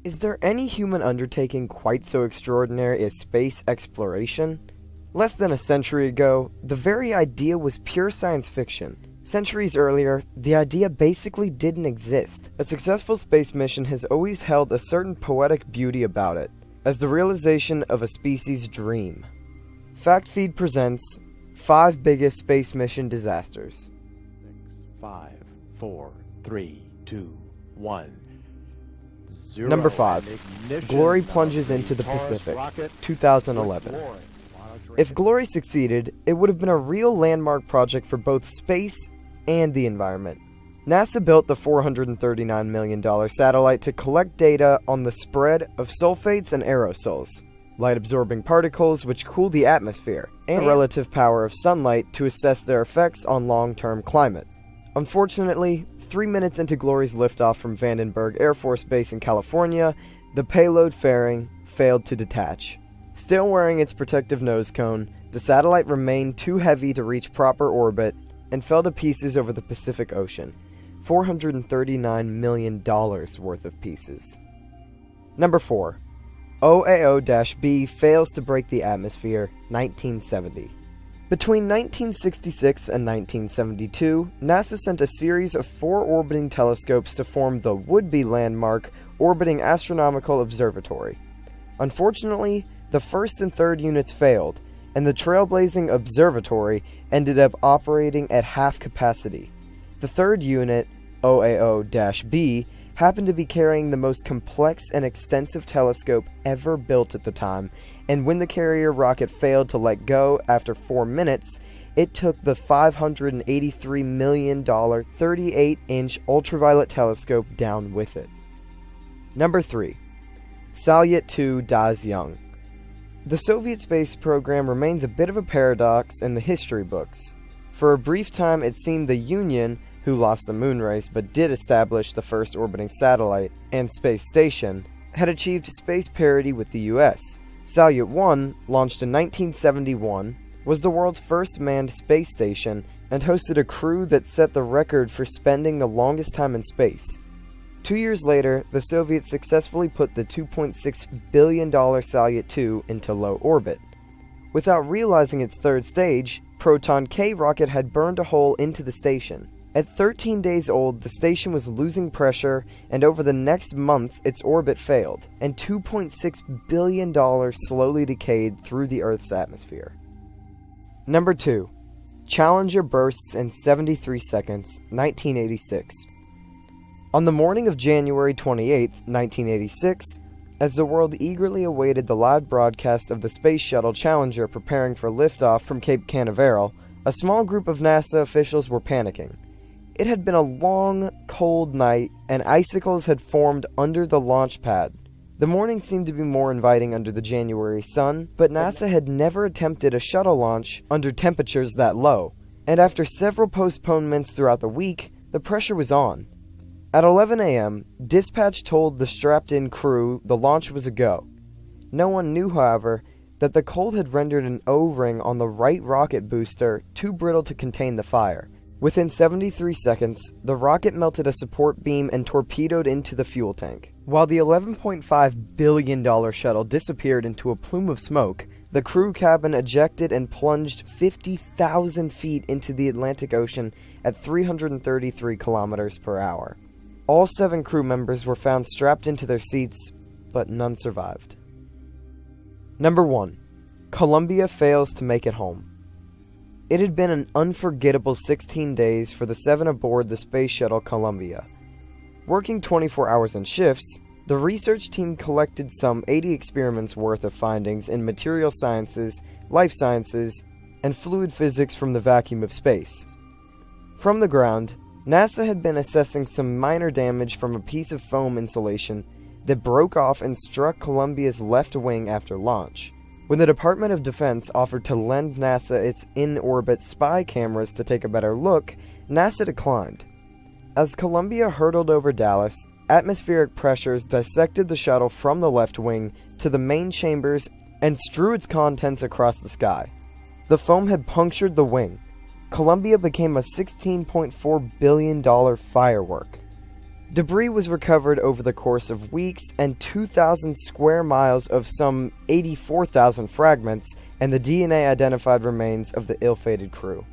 Is there any human undertaking quite so extraordinary as space exploration? Less than a century ago, the very idea was pure science fiction. Centuries earlier, the idea basically didn't exist. A successful space mission has always held a certain poetic beauty about it, as the realization of a species' dream. FactFeed presents 5 biggest space mission disasters. 5, 4, 3, 2, 1. Zero. Number 5. Glory plunges into the Pacific, 2011. If Glory succeeded, it would have been a real landmark project for both space and the environment. NASA built the $439 million satellite to collect data on the spread of sulfates and aerosols, light-absorbing particles which cool the atmosphere, and the relative power of sunlight to assess their effects on long-term climate. Unfortunately, 3 minutes into Glory's liftoff from Vandenberg Air Force Base in California, the payload fairing failed to detach. Still wearing its protective nose cone, the satellite remained too heavy to reach proper orbit and fell to pieces over the Pacific Ocean. $439 million worth of pieces. Number 4. OAO-B fails to break the atmosphere, 1970. Between 1966 and 1972, NASA sent a series of 4 orbiting telescopes to form the would-be landmark Orbiting Astronomical Observatory. Unfortunately, the first and third units failed, and the trailblazing observatory ended up operating at half capacity. The third unit, OAO-B, happened to be carrying the most complex and extensive telescope ever built at the time, and when the carrier rocket failed to let go after 4 minutes, it took the $583 million 38-inch ultraviolet telescope down with it. Number 3. Salyut 2 dies young. The Soviet space program remains a bit of a paradox in the history books. For a brief time it seemed the Union, who lost the moon race but did establish the first orbiting satellite and space station, had achieved space parity with the US. Salyut 1, launched in 1971, was the world's first manned space station and hosted a crew that set the record for spending the longest time in space. 2 years later, the Soviets successfully put the $2.6 billion Salyut 2 into low orbit. Without realizing its third stage, Proton K rocket had burned a hole into the station. At 13 days old, the station was losing pressure, and over the next month, its orbit failed, and $2.6 billion slowly decayed through the Earth's atmosphere. Number 2. Challenger bursts in 73 seconds, 1986. On the morning of January 28, 1986, as the world eagerly awaited the live broadcast of the Space Shuttle Challenger preparing for liftoff from Cape Canaveral, a small group of NASA officials were panicking. It had been a long, cold night, and icicles had formed under the launch pad. The morning seemed to be more inviting under the January sun, but NASA had never attempted a shuttle launch under temperatures that low, and after several postponements throughout the week, the pressure was on. At 11 a.m., dispatch told the strapped-in crew the launch was a go. No one knew, however, that the cold had rendered an O-ring on the right rocket booster too brittle to contain the fire. Within 73 seconds, the rocket melted a support beam and torpedoed into the fuel tank. While the $11.5 billion shuttle disappeared into a plume of smoke, the crew cabin ejected and plunged 50,000 feet into the Atlantic Ocean at 333 kilometers per hour. All 7 crew members were found strapped into their seats, but none survived. Number 1. Columbia fails to make it home. It had been an unforgettable 16 days for the 7 aboard the Space Shuttle Columbia. Working 24 hours in shifts, the research team collected some 80 experiments worth of findings in material sciences, life sciences, and fluid physics from the vacuum of space. From the ground, NASA had been assessing some minor damage from a piece of foam insulation that broke off and struck Columbia's left wing after launch. When the Department of Defense offered to lend NASA its in-orbit spy cameras to take a better look, NASA declined. As Columbia hurtled over Dallas, atmospheric pressures dissected the shuttle from the left wing to the main chambers and strew its contents across the sky. The foam had punctured the wing. Columbia became a $16.4 billion firework. Debris was recovered over the course of weeks, and 2,000 square miles of some 84,000 fragments, and the DNA identified remains of the ill-fated crew.